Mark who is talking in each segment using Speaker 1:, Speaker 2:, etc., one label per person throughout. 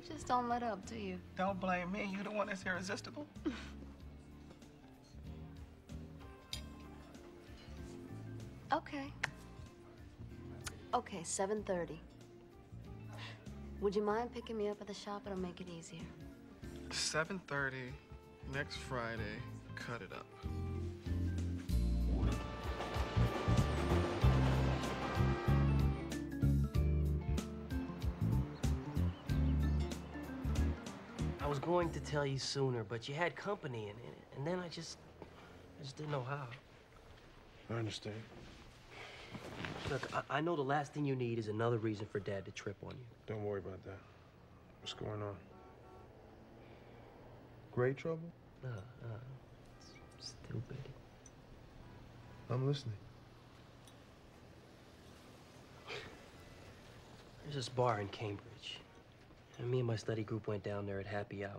Speaker 1: just don't let up, do you?
Speaker 2: Don't blame me. You the one that's irresistible.
Speaker 1: Okay. Okay, 7:30. Would you mind picking me up at the shop? It'll make it easier.
Speaker 2: 7:30 next Friday. Cut it up.
Speaker 3: I was going to tell you sooner, but you had company, and then I just didn't know how.
Speaker 4: I understand.
Speaker 3: Look, I know the last thing you need is another reason for Dad to trip on you.
Speaker 4: Don't worry about that. What's going on? Great trouble?
Speaker 3: Stupid.
Speaker 4: I'm listening.
Speaker 3: There's this bar in Cambridge. And me and my study group went down there at happy hour.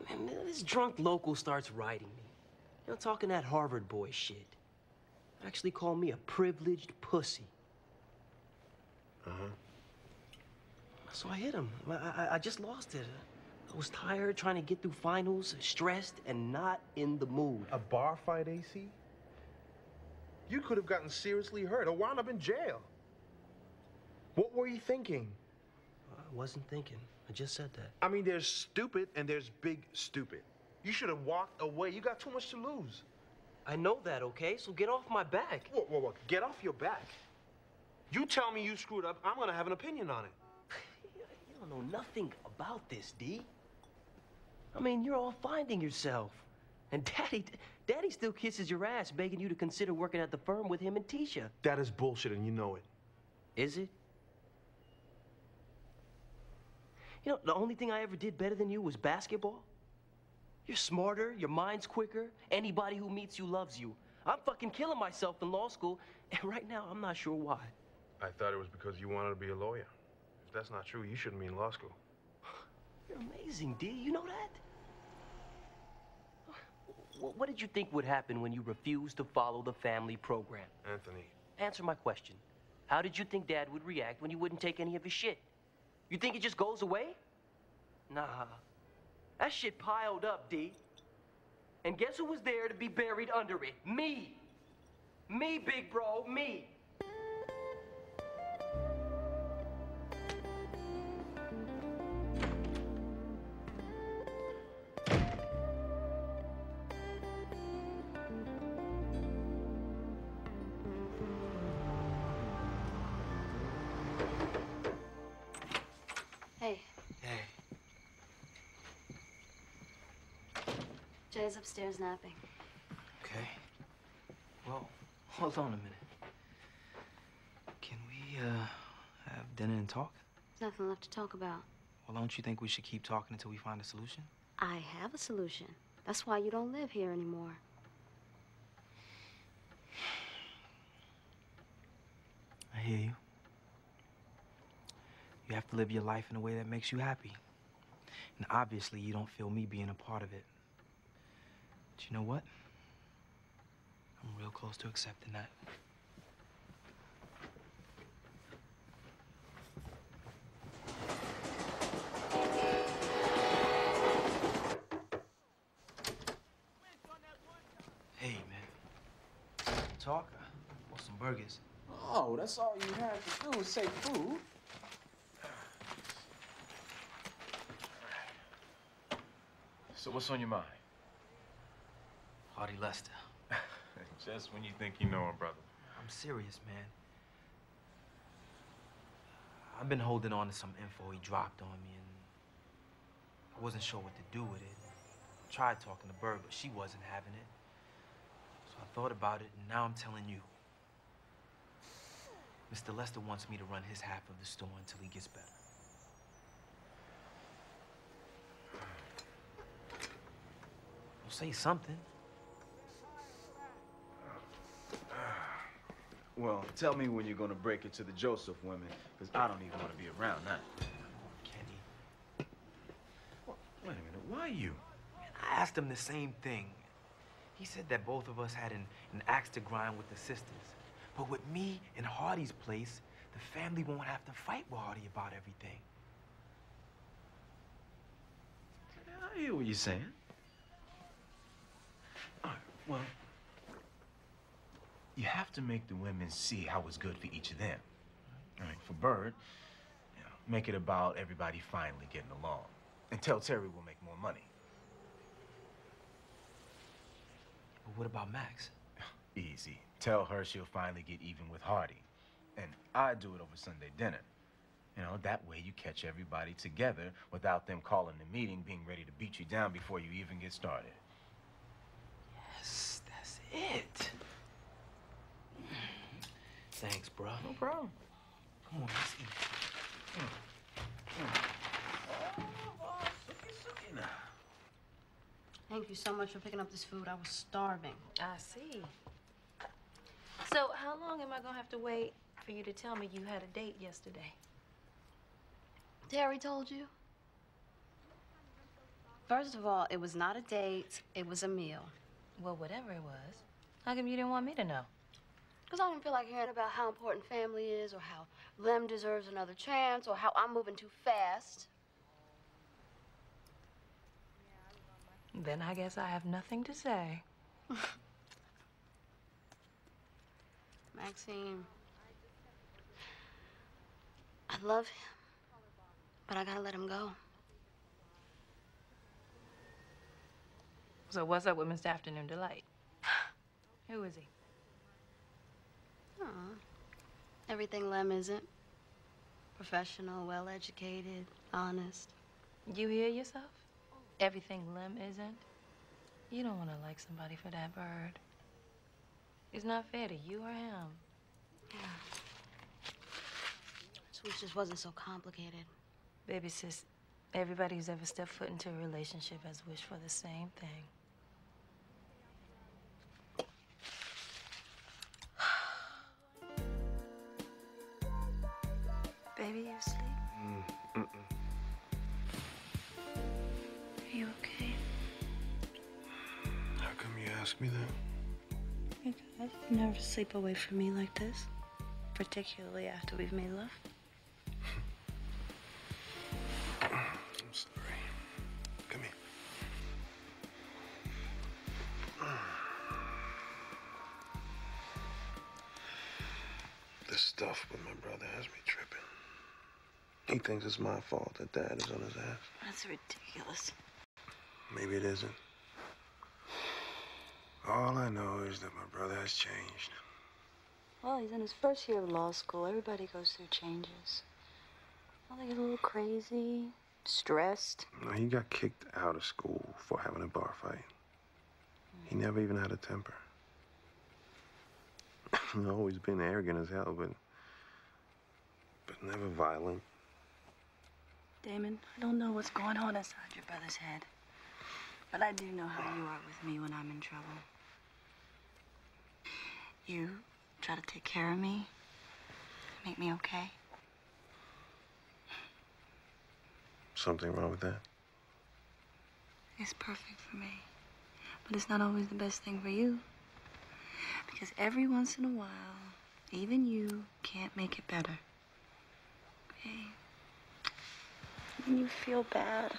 Speaker 3: And this drunk local starts riding me. You know, talking that Harvard boy shit. Actually called me a privileged pussy.
Speaker 4: Uh-huh.
Speaker 3: So I hit him. I just lost it. I was tired, trying to get through finals, stressed, and not in the mood.
Speaker 4: A bar fight, AC? You could have gotten seriously hurt or wound up in jail. What were you thinking?
Speaker 3: I wasn't thinking. I just said that.
Speaker 4: I mean, there's stupid and there's big stupid. You should have walked away. You got too much to lose.
Speaker 3: I know that, okay? So get off my back.
Speaker 4: Whoa. Get off your back. You tell me you screwed up, I'm gonna have an opinion on it.
Speaker 3: You don't know nothing about this, D. I mean, you're all finding yourself. And Daddy still kisses your ass, begging you to consider working at the firm with him and Tisha.
Speaker 4: That is bullshit, and you know it.
Speaker 3: Is it? You know, the only thing I ever did better than you was basketball. You're smarter, your mind's quicker. Anybody who meets you loves you. I'm fucking killing myself in law school, and right now I'm not sure why.
Speaker 4: I thought it was because you wanted to be a lawyer. If that's not true, you shouldn't be in law school.
Speaker 3: You're amazing, D. You know that? What did you think would happen when you refused to follow the family program?
Speaker 4: Anthony.
Speaker 3: Answer my question. How did you think Dad would react when you wouldn't take any of his shit? You think it just goes away? Nah. That shit piled up, D. And guess who was there to be buried under it? Me. Me, big bro, me.
Speaker 1: Hey.
Speaker 3: Hey.
Speaker 1: Jay's upstairs napping.
Speaker 5: Okay. Well, hold on a minute. Can we, have dinner and talk?
Speaker 1: There's nothing left to talk about.
Speaker 5: Well, don't you think we should keep talking until we find a solution?
Speaker 1: I have a solution. That's why you don't live here anymore.
Speaker 5: I hear you. You have to live your life in a way that makes you happy. And obviously, you don't feel me being a part of it. But you know what? I'm real close to accepting that. Hey, man. Talk? Or some burgers?
Speaker 6: Oh, that's all you had to do is say food.
Speaker 7: So what's on your mind?
Speaker 5: Hardy Lester.
Speaker 7: Just when you think you know him, brother.
Speaker 5: I'm serious, man. I've been holding on to some info he dropped on me, and I wasn't sure what to do with it. I tried talking to Bird, but she wasn't having it. So I thought about it, and now I'm telling you. Mr. Lester wants me to run his half of the store until he gets better. Well, say something.
Speaker 6: Well, tell me when you're gonna break it to the Joseph women, because I don't even want to be around that.
Speaker 5: Kenny.
Speaker 6: Wait a minute, why you?
Speaker 5: I asked him the same thing. He said that both of us had an axe to grind with the sisters. But with me in Hardy's place, the family won't have to fight with Hardy about everything.
Speaker 6: I hear what you're saying. All right, well, you have to make the women see how it's good for each of them. All right, for Bird, you know, make it about everybody finally getting along. And tell Terry we'll make more money.
Speaker 5: But what about Max?
Speaker 6: Easy. Tell her she'll finally get even with Hardy. And I do it over Sunday dinner. You know, that way you catch everybody together without them calling the meeting, being ready to beat you down before you even get started.
Speaker 5: Yes, that's it. Thanks, bro.
Speaker 6: No problem.
Speaker 5: Come on, let's eat.
Speaker 1: Thank you so much for picking up this food. I was starving.
Speaker 8: I see. So how long am I gonna have to wait for you to tell me you had a date yesterday?
Speaker 1: Terry told you? First of all, it was not a date. It was a meal.
Speaker 8: Well, whatever it was. How come you didn't want me to know?
Speaker 1: Because I didn't feel like hearing about how important family is, or how Lem deserves another chance, or how I'm moving too fast.
Speaker 8: Then I guess I have nothing to say.
Speaker 1: Maxine, I love him, but I gotta let him go.
Speaker 8: So what's up with Mr. Afternoon Delight? Who is he?
Speaker 1: Aw. Everything Lem isn't. Professional, well-educated, honest.
Speaker 8: You hear yourself? Everything Lem isn't? You don't want to like somebody for that, Bird. It's not fair to you or him.
Speaker 1: Yeah. Just wish this wasn't so complicated.
Speaker 8: Baby sis, everybody who's ever stepped foot into a relationship has wished for the same thing. Baby, you asleep? Are you okay?
Speaker 9: How come you ask me that?
Speaker 1: Because you never sleep away from me like this. Particularly after we've made love.
Speaker 9: I'm sorry. Come here. This stuff with my brother has me tripping. He thinks it's my fault that Dad is on his ass.
Speaker 1: That's ridiculous.
Speaker 9: Maybe it isn't. All I know is that my brother has changed.
Speaker 1: Well, he's in his first year of law school. Everybody goes through changes. Well, they get a little crazy, stressed.
Speaker 9: No, he got kicked out of school for having a bar fight. He never even had a temper. He's always been arrogant as hell, but never violent.
Speaker 1: Damon, I don't know what's going on inside your brother's head. But I do know how you are with me when I'm in trouble. You try to take care of me, make me okay.
Speaker 9: Something wrong with that?
Speaker 1: It's perfect for me. But it's not always the best thing for you. Because every once in a while, even you can't make it better. Okay? And you feel bad.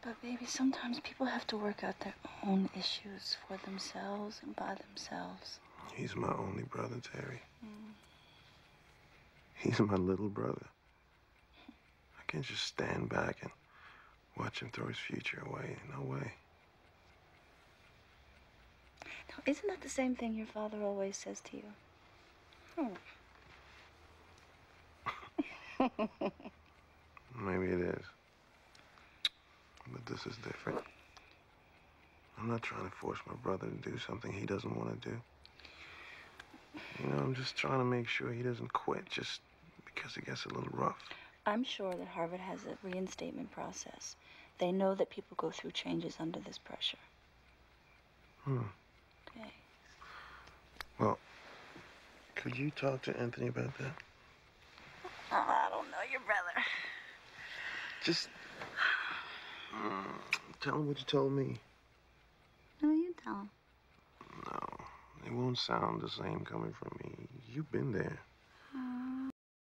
Speaker 1: But baby, sometimes people have to work out their own issues for themselves and by themselves.
Speaker 9: He's my only brother, Terry. He's my little brother. I can't just stand back and watch him throw his future away. No way.
Speaker 1: Now, isn't that the same thing your father always says to you?
Speaker 9: Maybe it is. But this is different. I'm not trying to force my brother to do something he doesn't want to do. You know, I'm just trying to make sure he doesn't quit just because it gets a little rough.
Speaker 1: I'm sure that Harvard has a reinstatement process. They know that people go through changes under this pressure. Okay.
Speaker 9: Well, could you talk to Anthony about that?
Speaker 1: Oh, I don't know your brother.
Speaker 9: Just tell him what you told me.
Speaker 1: No, you tell him.
Speaker 9: No, it won't sound the same coming from me. You've been there.